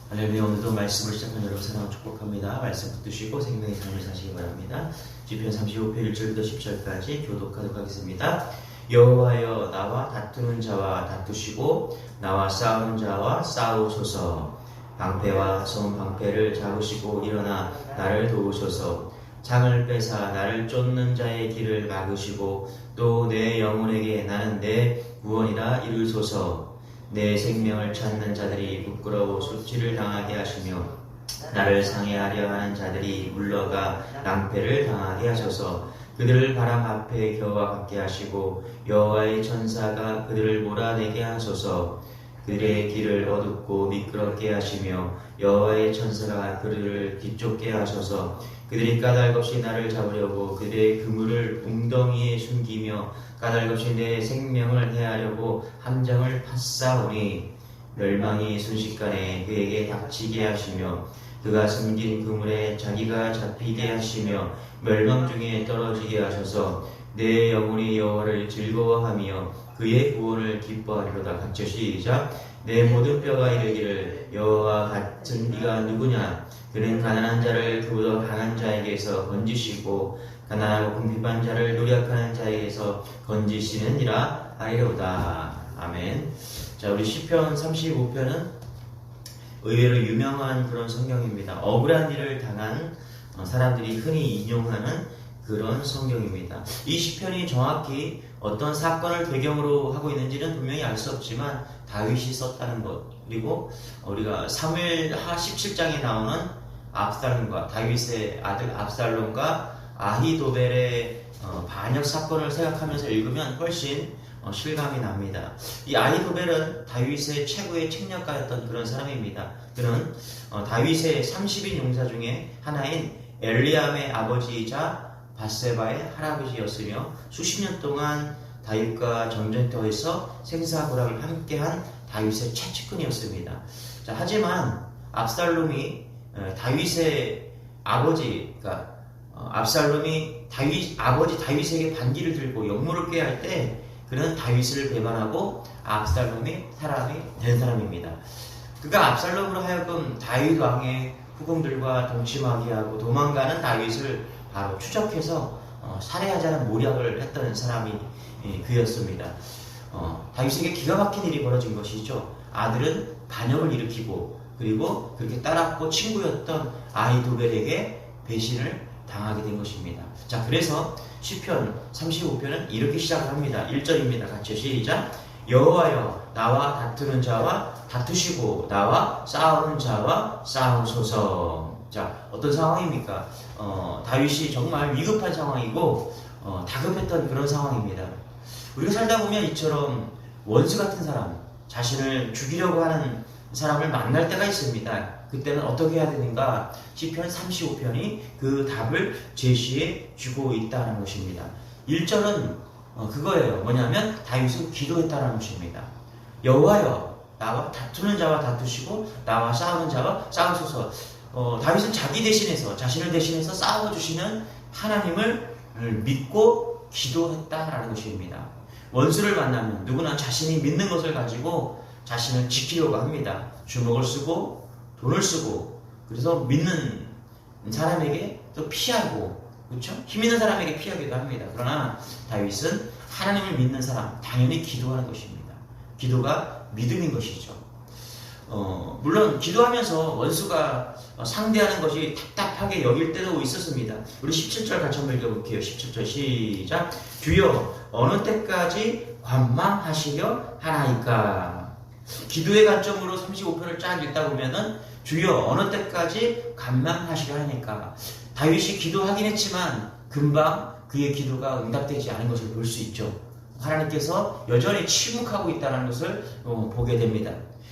할렐루야. 오늘도 말씀을 시작한 여러분 사랑을 축복합니다. 말씀 붙드시고 생명의 삶을 사시기 바랍니다. 시편 35편 1절부터 10절까지 교독하도록 하겠습니다. 여호와여, 나와 다투는 자와 다투시고 나와 싸우는 자와 싸우소서. 방패와 손 방패를 잡으시고 일어나 나를 도우소서. 창을 빼사 나를 쫓는 자의 길을 막으시고 또 내 영혼에게 나는 내 구원이라 이르소서. 내 생명을 찾는 자들이 부끄러워 수치를 당하게 하시며 나를 상해하려 하는 자들이 물러가 낭패를 당하게 하소서. 그들을 바람 앞에 겨와 같게 하시고 여호와의 천사가 그들을 몰아내게 하소서. 그들의 길을 어둡고 미끄럽게 하시며 여호와의 천사가 그들을 뒤쫓게 하소서. 그들이 까닭없이 나를 잡으려고 그들의 그물을 웅덩이에 숨기며 까닭없이 내 생명을 해하려고 함정을 팠사오니 멸망이 순식간에 그에게 닥치게 하시며 그가 숨긴 그물에 자기가 잡히게 하시며 멸망 중에 떨어지게 하셔서 내 영혼이 여호와를 즐거워하며 그의 구원을 기뻐하리로다. 같이 시작. 내 모든 뼈가 이르기를 여호와 같은 이가 누구냐. 그는 가난한 자를 그보다 강한 자에게서 건지시고 가난하고 궁핍한 자를 노력하는 자에게서 건지시느니라 하리로다. 아멘. 자, 우리 시편 35편은 의외로 유명한 그런 성경입니다. 억울한 일을 당한 사람들이 흔히 인용하는 그런 성경입니다. 이 시편이 정확히 어떤 사건을 배경으로 하고 있는지는 분명히 알 수 없지만 다윗이 썼다는 것, 그리고 우리가 사무엘하 17장에 나오는 압살롬과 다윗의 아들 압살롬과 아히도벨의 반역 사건을 생각하면서 읽으면 훨씬 실감이 납니다. 이 아히도벨은 다윗의 최고의 책략가였던 그런 사람입니다. 그는 다윗의 30인 용사 중에 하나인 엘리암의 아버지이자 밧세바의 할아버지였으며 수십 년 동안 다윗과 전쟁터에서 생사고락을 함께한 다윗의 최측근이었습니다. 자, 하지만 압살롬이 다윗의 아버지, 그러니까 압살롬이 아버지 다윗에게 반기를 들고 역무를 꾀할 때 그는 다윗을 배반하고 압살롬이 사람이 된 사람입니다. 그가 압살롬으로 하여금 다윗 왕의 후궁들과 동침하게 하고 도망가는 다윗을 바로 추적해서 살해하자는 모략을 했던 사람이 그였습니다. 다윗에게 기가 막힌 일이 벌어진 것이죠. 아들은 반역을 일으키고 그리고 그렇게 따랐고 친구였던 아히도벨에게 배신을 당하게 된 것입니다. 자, 그래서 시편 35편은 이렇게 시작을 합니다. 1절입니다. 같이 시작. 여호와여, 나와 다투는 자와 다투시고 나와 싸우는 자와 싸우소서. 자, 어떤 상황입니까? 다윗이 정말 위급한 상황이고 다급했던 그런 상황입니다. 우리가 살다 보면 이처럼 원수 같은 사람, 자신을 죽이려고 하는 사람을 만날 때가 있습니다. 그때는 어떻게 해야 되는가? 시편 35편이 그 답을 제시해 주고 있다는 것입니다. 1절은 그거예요. 뭐냐면 다윗은 기도했다는 것입니다. 여호와여, 나와 다투는 자와 다투시고 나와 싸우는 자와 싸우소서. 다윗은 자기 대신해서, 자신을 대신해서 싸워주시는 하나님을 믿고 기도했다라는 것입니다. 원수를 만나면 누구나 자신이 믿는 것을 가지고 자신을 지키려고 합니다. 주먹을 쓰고 돈을 쓰고, 그래서 믿는 사람에게 또 피하고, 그렇죠? 힘 있는 사람에게 피하기도 합니다. 그러나 다윗은 하나님을 믿는 사람, 당연히 기도하는 것입니다. 기도가 믿음인 것이죠. 물론 기도하면서 원수가 상대하는 것이 답답하게 여길 때도 있었습니다. 우리 17절 같이 한번 읽어볼게요. 17절 시작. 주여, 어느 때까지 관망하시려 하나이까. 기도의 관점으로 35편을 쫙 읽다 보면은 주여, 어느 때까지 관망하시려 하니까. 다윗이 기도하긴 했지만 금방 그의 기도가 응답되지 않은 것을 볼 수 있죠. 하나님께서 여전히 침묵하고 있다는 것을 보게 됩니다.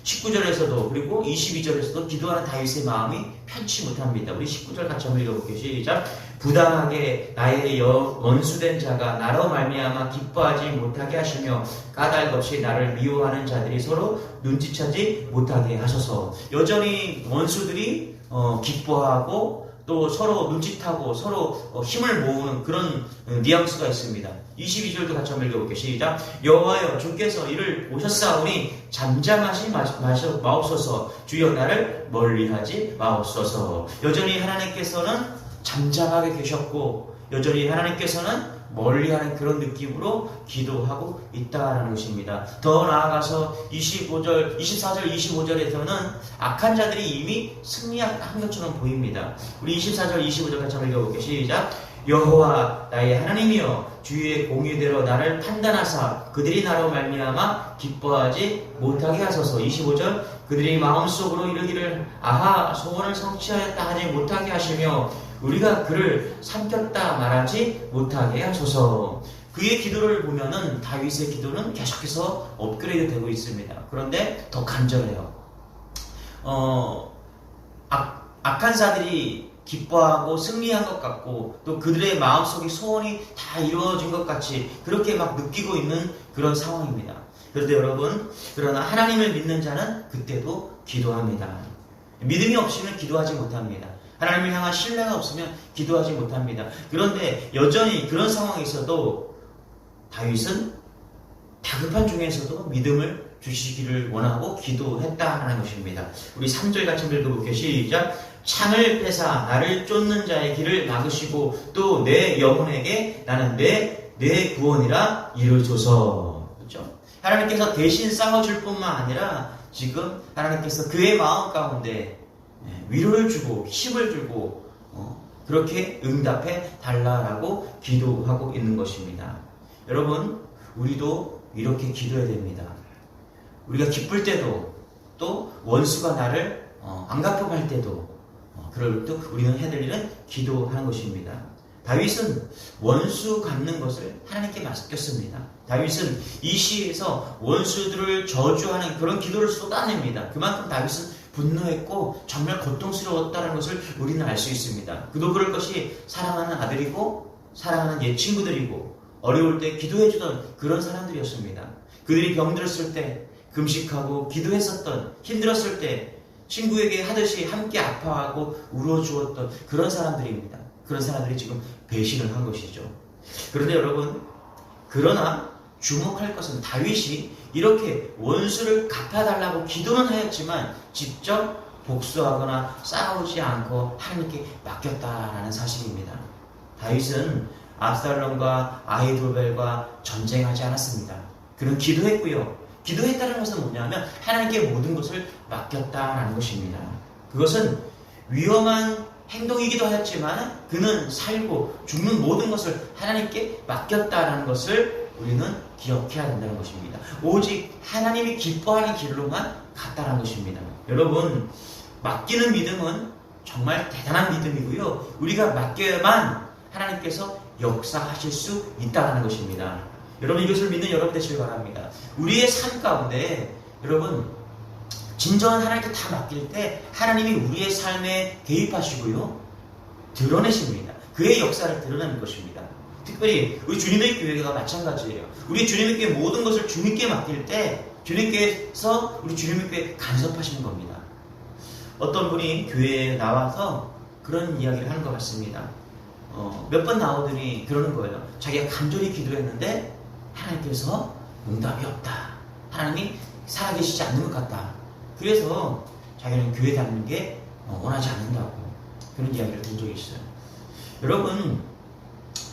19절에서도 그리고 22절에서도 기도하는 다윗의 마음이 편치 못합니다. 우리 19절 같이 한번 읽어볼게요. 시작. 부당하게 나의 원수된 자가 나로 말미암아 기뻐하지 못하게 하시며 까닭없이 나를 미워하는 자들이 서로 눈치채지 못하게 하소서. 여전히 원수들이 기뻐하고 또 서로 눈짓하고 서로 힘을 모으는 그런 뉘앙스가 있습니다. 22절도 같이 한번 읽어볼게요. 시작. 여호와여 주께서 이를 보셨사오니 잠잠하지 마옵소서. 주여 나를 멀리하지 마옵소서. 여전히 하나님께서는 잠잠하게 계셨고 여전히 하나님께서는 멀리하는 그런 느낌으로 기도하고 있다라는 것입니다. 더 나아가서 24절, 25절에서는 악한 자들이 이미 승리한 것처럼 보입니다. 우리 24절, 25절 같이 한번 읽어볼게요. 시작. 여호와 나의 하나님이여 주의 공의대로 나를 판단하사 그들이 나로 말미암아 기뻐하지 못하게 하소서. 25절. 그들이 마음속으로 이르기를 아하 소원을 성취하였다 하지 못하게 하시며 우리가 그를 삼켰다 말하지 못하게 하소서. 그의 기도를 보면은 다윗의 기도는 계속해서 업그레이드 되고 있습니다. 그런데 더 간절해요. 악한 자들이 기뻐하고 승리한 것 같고 또 그들의 마음속의 소원이 다 이루어진 것 같이 그렇게 막 느끼고 있는 그런 상황입니다. 그런데 여러분, 그러나 하나님을 믿는 자는 그때도 기도합니다. 믿음이 없이는 기도하지 못합니다. 하나님을 향한 신뢰가 없으면 기도하지 못합니다. 그런데 여전히 그런 상황에서도 다윗은 다급한 중에서도 믿음을 주시기를 원하고 기도했다는 것입니다. 우리 3절 같이 읽어볼게요. 시작. 창을 폐사 나를 쫓는 자의 길을 막으시고 또 내 영혼에게 나는 내 구원이라 이루소서. 그렇죠? 하나님께서 대신 싸워줄 뿐만 아니라 지금 하나님께서 그의 마음 가운데 위로를 주고 힘을 주고 그렇게 응답해 달라라고 기도하고 있는 것입니다. 여러분, 우리도 이렇게 기도해야 됩니다. 우리가 기쁠 때도 또 원수가 나를 안 갚아갈 때도 그럴 때 우리는 해야 될 일은 기도하는 것입니다. 다윗은 원수 갚는 것을 하나님께 맡겼습니다. 다윗은 이 시에서 원수들을 저주하는 그런 기도를 쏟아냅니다. 그만큼 다윗은 분노했고 정말 고통스러웠다는 것을 우리는 알 수 있습니다. 그도 그럴 것이 사랑하는 아들이고 사랑하는 옛 친구들이고 어려울 때 기도해주던 그런 사람들이었습니다. 그들이 병들었을 때 금식하고 기도했었던, 힘들었을 때 친구에게 하듯이 함께 아파하고 울어주었던 그런 사람들입니다. 그런 사람들이 지금 배신을 한 것이죠. 그런데 여러분, 그러나 주목할 것은 다윗이 이렇게 원수를 갚아달라고 기도는 하였지만 직접 복수하거나 싸우지 않고 하나님께 맡겼다라는 사실입니다. 다윗은 압살롬과 아히돌벨과 전쟁하지 않았습니다. 그는 기도했고요. 기도했다는 것은 뭐냐면 하나님께 모든 것을 맡겼다라는 것입니다. 그것은 위험한 행동이기도 하였지만 그는 살고 죽는 모든 것을 하나님께 맡겼다라는 것을 우리는 기억해야 된다는 것입니다. 오직 하나님이 기뻐하는 길로만 갔다는 것입니다. 여러분, 맡기는 믿음은 정말 대단한 믿음이고요. 우리가 맡겨야만 하나님께서 역사하실 수 있다는 것입니다. 여러분, 이것을 믿는 여러분 되시길 바랍니다. 우리의 삶 가운데 여러분, 진정한 하나님께 다 맡길 때 하나님이 우리의 삶에 개입하시고요, 드러내십니다. 그의 역사를 드러내는 것입니다. 특별히 우리 주님의 교회가 마찬가지예요. 우리 주님의 교회 모든 것을 주님께 맡길 때 주님께서 우리 주님의 교회에 간섭하시는 겁니다. 어떤 분이 교회에 나와서 그런 이야기를 하는 것 같습니다. 몇 번 나오더니 그러는 거예요. 자기가 간절히 기도했는데 하나님께서 응답이 없다. 하나님이 살아계시지 않는 것 같다. 그래서 자기는 교회 다니는 게 원하지 않는다고 그런 이야기를 든 적이 있어요. 여러분,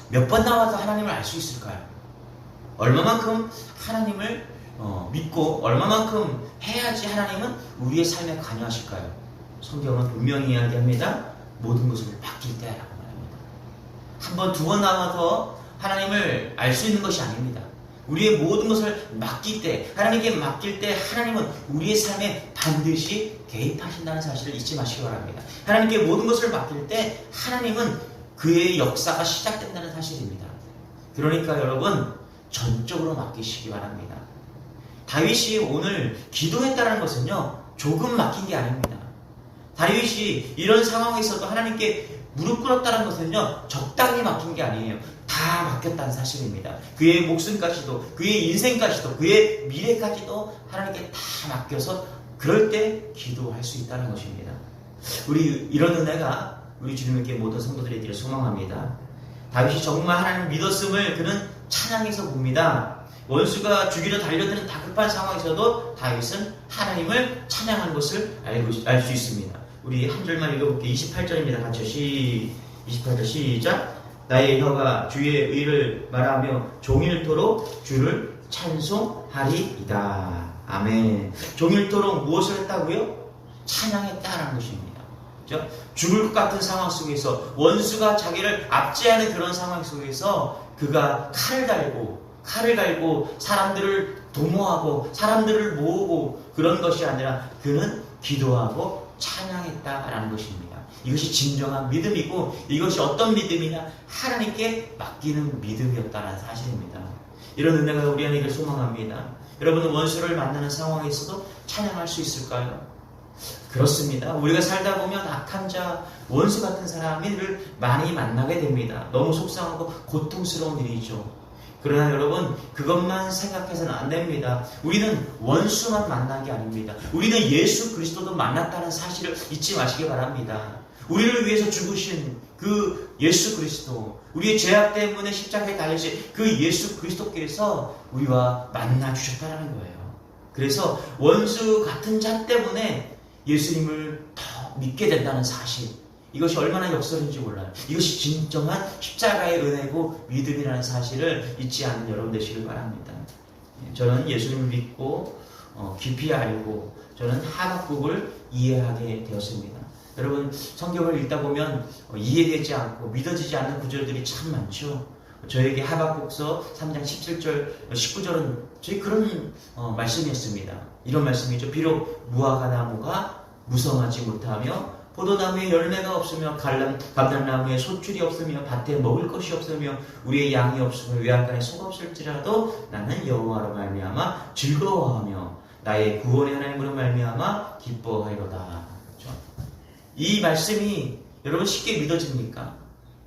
몇 번 나와서 하나님을 알 수 있을까요? 얼마만큼 하나님을 믿고 얼마만큼 해야지 하나님은 우리의 삶에 관여하실까요? 성경은 분명히 이야기합니다. 모든 것을 맡길 때라고 말합니다. 한 번, 두 번 나와서 하나님을 알 수 있는 것이 아닙니다. 우리의 모든 것을 맡길 때, 하나님께 맡길 때 하나님은 우리의 삶에 반드시 개입하신다는 사실을 잊지 마시기 바랍니다. 하나님께 모든 것을 맡길 때 하나님은 그의 역사가 시작된다는 사실입니다. 그러니까 여러분, 전적으로 맡기시기 바랍니다. 다윗이 오늘 기도했다는 것은요, 조금 맡긴 게 아닙니다. 다윗이 이런 상황에서도 하나님께 무릎 꿇었다는 것은요, 적당히 맡긴 게 아니에요. 다 맡겼다는 사실입니다. 그의 목숨까지도, 그의 인생까지도, 그의 미래까지도 하나님께 다 맡겨서 그럴 때 기도할 수 있다는 것입니다. 우리 이런 은혜가 우리 주님께 모든 성도들이 되기를 소망합니다. 다윗이 정말 하나님을 믿었음을 그는 찬양해서 봅니다. 원수가 죽이려 달려드는 다급한 상황에서도 다윗은 하나님을 찬양하는 것을 알 수 있습니다. 우리 한 절만 읽어볼게요. 28절입니다. 같이 28절 시작. 나의 혀가 주의 의를 말하며 종일토록 주를 찬송하리이다. 아멘. 종일토록 무엇을 했다고요? 찬양했다라는 것입니다. 그렇죠? 죽을 것 같은 상황 속에서 원수가 자기를 압제하는 그런 상황 속에서 그가 칼을 갈고 사람들을 도모하고 사람들을 모으고 그런 것이 아니라 그는 기도하고 찬양했다라는 것입니다. 이것이 진정한 믿음이고 이것이 어떤 믿음이냐? 하나님께 맡기는 믿음이었다는 사실입니다. 이런 은혜가 우리 안에 있기를 소망합니다. 여러분은 원수를 만나는 상황에서도 찬양할 수 있을까요? 그렇습니다. 우리가 살다 보면 악한 자, 원수 같은 사람을 많이 만나게 됩니다. 너무 속상하고 고통스러운 일이죠. 그러나 여러분, 그것만 생각해서는 안 됩니다. 우리는 원수만 만난 게 아닙니다. 우리는 예수 그리스도도 만났다는 사실을 잊지 마시기 바랍니다. 우리를 위해서 죽으신 그 예수 그리스도, 우리의 죄악 때문에 십자가에 달리신 그 예수 그리스도께서 우리와 만나 주셨다는 거예요. 그래서 원수 같은 자 때문에 예수님을 더 믿게 된다는 사실, 이것이 얼마나 역설인지 몰라요. 이것이 진정한 십자가의 은혜고 믿음이라는 사실을 잊지 않는 여러분 되시길 바랍니다. 저는 예수님을 믿고 깊이 알고 저는 하박국을 이해하게 되었습니다. 여러분, 성경을 읽다 보면 이해되지 않고 믿어지지 않는 구절들이 참 많죠. 저에게 하박국서 3장 17절, 19절은 저희 그런 말씀이었습니다. 이런 말씀이죠. 비록 무화과 나무가 무성하지 못하며 포도나무에 열매가 없으며 감람나무에 소출이 없으며 밭에 먹을 것이 없으며 우리의 양이 없으며 외양간에 소가 없을지라도 나는 여호와로 말미암아 즐거워하며 나의 구원의 하나님으로 말미암아 기뻐하리로다. 그렇죠? 이 말씀이 여러분 쉽게 믿어집니까?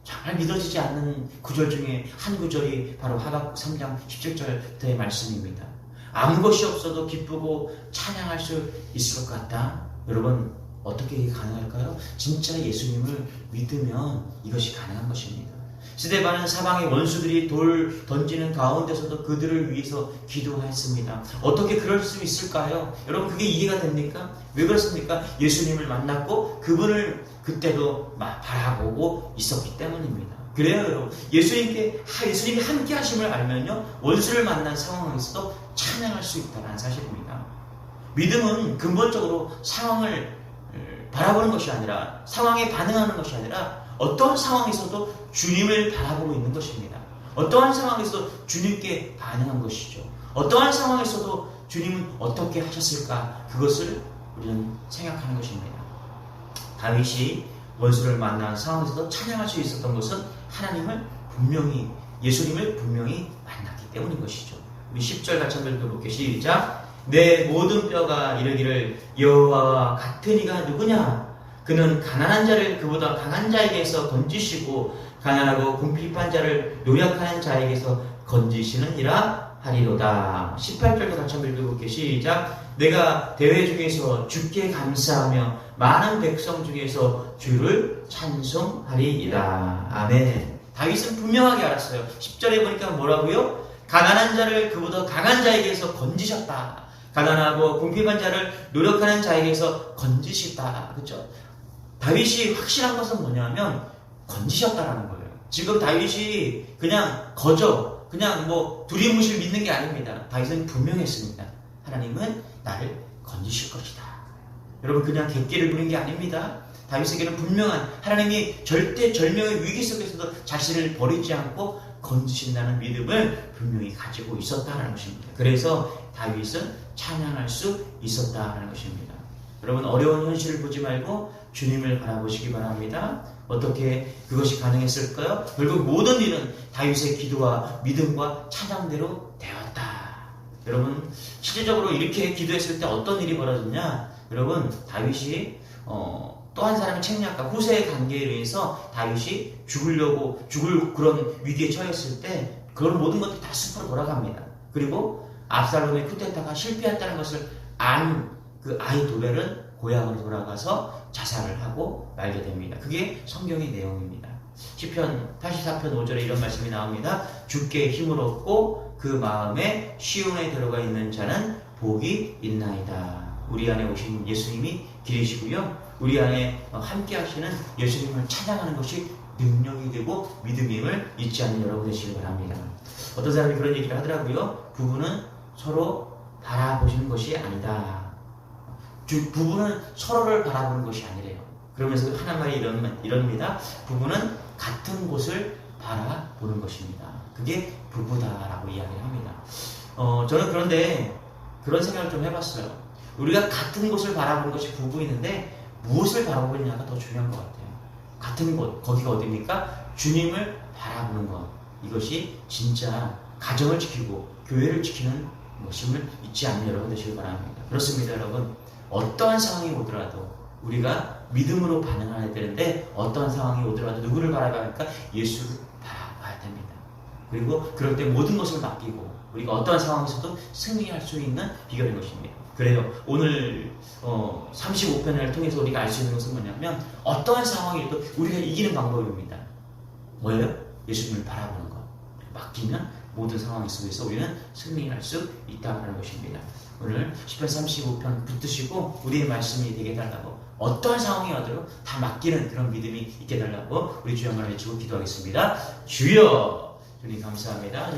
정말 믿어지지 않는 구절 중에 한 구절이 바로 하박국 3장 17절의 말씀입니다. 아무 것이 없어도 기쁘고 찬양할 수 있을 것 같다. 여러분, 어떻게 이게 가능할까요? 진짜 예수님을 믿으면 이것이 가능한 것입니다. 스데반은 사방의 원수들이 돌 던지는 가운데서도 그들을 위해서 기도했습니다. 어떻게 그럴 수 있을까요? 여러분, 그게 이해가 됩니까? 왜 그렇습니까? 예수님을 만났고 그분을 그때도 바라보고 있었기 때문입니다. 그래요, 여러분. 예수님이 함께 하심을 알면요, 원수를 만난 상황에서도 찬양할 수 있다는 사실입니다. 믿음은 근본적으로 상황을 바라보는 것이 아니라, 상황에 반응하는 것이 아니라 어떠한 상황에서도 주님을 바라보고 있는 것입니다. 어떠한 상황에서도 주님께 반응한 것이죠. 어떠한 상황에서도 주님은 어떻게 하셨을까? 그것을 우리는 생각하는 것입니다. 다윗이 원수를 만난 상황에서도 찬양할 수 있었던 것은 예수님을 분명히 만났기 때문인 것이죠. 우리 10절 같이 한번 읽어볼게요. 시작. 내 모든 뼈가 이르기를 여호와와 같은 이가 누구냐? 그는 가난한 자를 그보다 강한 자에게서 건지시고 가난하고 궁핍한 자를 노력하는 자에게서 건지시느니라 하리로다. 18절도 같이 한번 읽어볼게요. 시작. 내가 대회 중에서 주께 감사하며 많은 백성 중에서 주를 찬송하리이다. 아멘. 다윗은 분명하게 알았어요. 10절에 보니까 뭐라고요? 가난한 자를 그보다 강한 자에게서 건지셨다. 가난하고 궁핍한 자를 노력하는 자에게서 건지시다. 그렇죠? 다윗이 확실한 것은 뭐냐면 건지셨다라는 거예요. 지금 다윗이 그냥 두리뭉실 믿는 게 아닙니다. 다윗은 분명했습니다. 하나님은 나를 건지실 것이다. 여러분, 그냥 객기를 부린 게 아닙니다. 다윗에게는 분명한, 하나님이 절대절명의 위기 속에서도 자신을 버리지 않고 건지신다는 믿음을 분명히 가지고 있었다는 것입니다. 그래서 다윗은 찬양할 수 있었다는 것입니다. 여러분, 어려운 현실을 보지 말고 주님을 바라보시기 바랍니다. 어떻게 그것이 가능했을까요? 결국 모든 일은 다윗의 기도와 믿음과 찬양대로 되었다. 여러분, 실제적으로 이렇게 기도했을 때 어떤 일이 벌어졌냐? 여러분, 다윗이 또 한 사람의 책략과 후세의 관계에 의해서 다윗이 죽을 그런 위기에 처했을 때 그런 모든 것들이 다 숲으로 돌아갑니다. 그리고 압살롬의 쿠데타가 실패했다는 것을 안 그 아이 도벨은 고향으로 돌아가서 자살을 하고 말게 됩니다. 그게 성경의 내용입니다. 시편 84편 5절에 이런 말씀이 나옵니다. 주께 힘을 얻고 그 마음에 시온에 들어가 있는 자는 복이 있나이다. 우리 안에 오신 예수님이 길이시고요. 우리 안에 함께 하시는 예수님을 찬양하는 것이 능력이 되고 믿음임을 잊지 않는 여러분 되시길 바랍니다. 어떤 사람이 그런 얘기를 하더라고요. 부부는 서로 바라보시는 것이 아니다. 부부는 서로를 바라보는 것이 아니래요. 그러면서 하나 말이 이럽니다. 부부는 같은 곳을 바라보는 것입니다. 그게 부부다라고 이야기를 합니다. 저는 그런데 그런 생각을 좀 해봤어요. 우리가 같은 곳을 바라보는 것이 부부인데 무엇을 바라보고 있냐가 더 중요한 것 같아요. 같은 곳, 거기가 어디입니까? 주님을 바라보는 것. 이것이 진짜 가정을 지키고 교회를 지키는 것임을 잊지 않는 여러분 되시길 바랍니다. 그렇습니다, 여러분. 어떠한 상황이 오더라도 우리가 믿음으로 반응해야 되는데 어떠한 상황이 오더라도 누구를 바라봐야 할까? 예수를 바라봐야 됩니다. 그리고 그럴 때 모든 것을 맡기고 우리가 어떠한 상황에서도 승리할 수 있는 비결인 것입니다. 그래요. 오늘 35편을 통해서 우리가 알 수 있는 것은 뭐냐면 어떠한 상황에도 우리가 이기는 방법입니다. 뭐예요? 예수님을 바라보는 것. 맡기면 모든 상황 속에서 우리는 승리할 수 있다는 것입니다. 오늘 시편 35편 붙드시고 우리의 말씀이 되게 해달라고 어떠한 상황이 와도 다 맡기는 그런 믿음이 있게 해달라고 우리 주여 한번 외치고 기도하겠습니다. 주여! 주님 감사합니다.